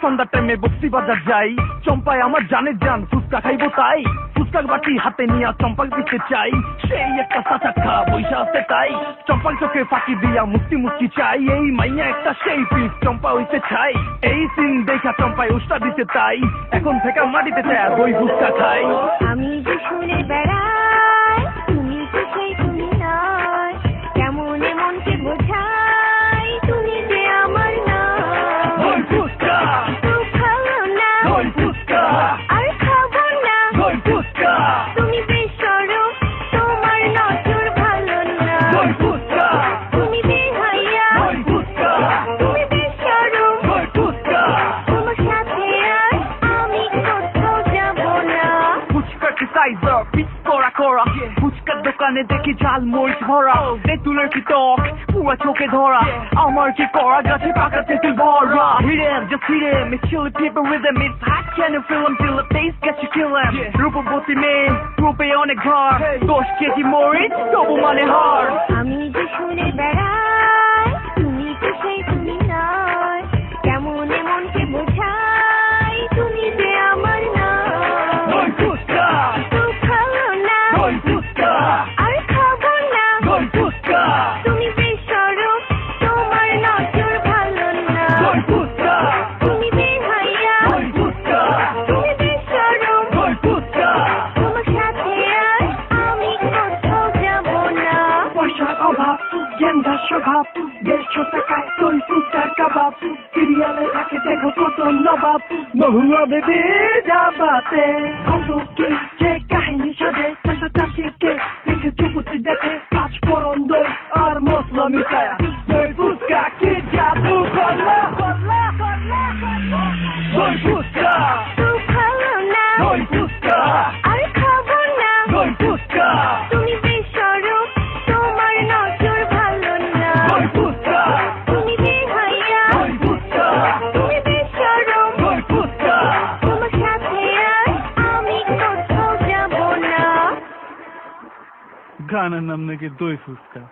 সন্ধ্যার টাইমে বস্তি বাজার যাই, চম্পায় আমার জানের জান, ফুচকা খাইবো তাই। ফুচকার বাটি হাতে নিয়ে চম্পাক দিতে চাই, সেই একটা চাচাক্কা বৈশা আছে তাই। চম্পাক চোখে ফাঁকি দিয়া মুস্তি মুস্তি চাই, এই মাইয়া একটা সেই পিস চম্পা হইতে চাই। এই সিন দেখা চম্পায় উস্তা দিতে তাই, এখন থেকে মাটিতে চায় ওই ফুচকা খাই। আমি যে শুনে বেড়াই, তুমি তো সেই তুমি নয়, কেমন মনকে বোঝাই, তুমি যে আমার নয়। ওই ফুচকা, তো খাও না, ওই ফুচকা, আর খাবো না, ওই ফুচকা, তুমি বেশরম, তোমার নজর ভালো না। ওই ফুচকা, তুমি বেহাইয়া, ওই ফুচকা, তুমি বেশরম, ওই ফুচকা। তোমার সাথে আর আমি কোথাও যাব না। ফুচকার কি সাইজার পিচ করা করা, ফুচকার দোকানে দেখি ঝাল মরিচ ভরা, তেঁতুলের কি টক পুরা চোখে ধরা, আমার কি করা গাছে পাকা তেঁতুল ভরা। Hidden, just hidden, it's chili people rhythm, it's hot can you feel 'em till the taste gets you killing. রূপবতী মেয়ে রূপে অনেক ঘর, 10 কেজি মরিচ তবু মানে হার। আমি যে শুনে বেড়াই, তুমি তো সেই তুমি নয়, কেমন মনকে বোঝাই, তুমি যে আমার নয়। ওই ফুচকা, তো খাও না, ওই ফুচকা, আর খাবো না, ওই ফুচকা, তুমি বেশরম, তোমার নজর ভালো না। ওই ফুচকা, তুমি বেহাইয়া, ওই ফুচকা, তুমি বেশরম, ওই ফুচকা। তোমার সাথে আর আমি কোথাও যাব না। পয়সার অভাব, গেন্দার স্বভাব, 150 টাকায় তোর ফুচকার কাবাব, সিরিয়ালে থাকে দেখো কত নবাব, মহুয়া বেবি যাবাতে কত কি যে কাহিনী সাজে, পয়সা চাষিকে দেখে চুপুতি দেখে, 5 ফোড়ন দই আর মশলা মিশায়া, ওই ফুচকা কি জাদু করলা। ওই ফুচকা, তো খাও না, ওই ফুচকা, আর খাবো না, ওই ফুচকা, তুমি বেশরম, তোমার নজর ভালো না। ওই ফুচকা, তুমি বেহাইয়া, ওই ফুচকা, তুমি বেশরম, ওই ফুচকা। তোমার সাথে আর আমি কোথাও যাব না। গানের নাম নাকি দই ফুচকা।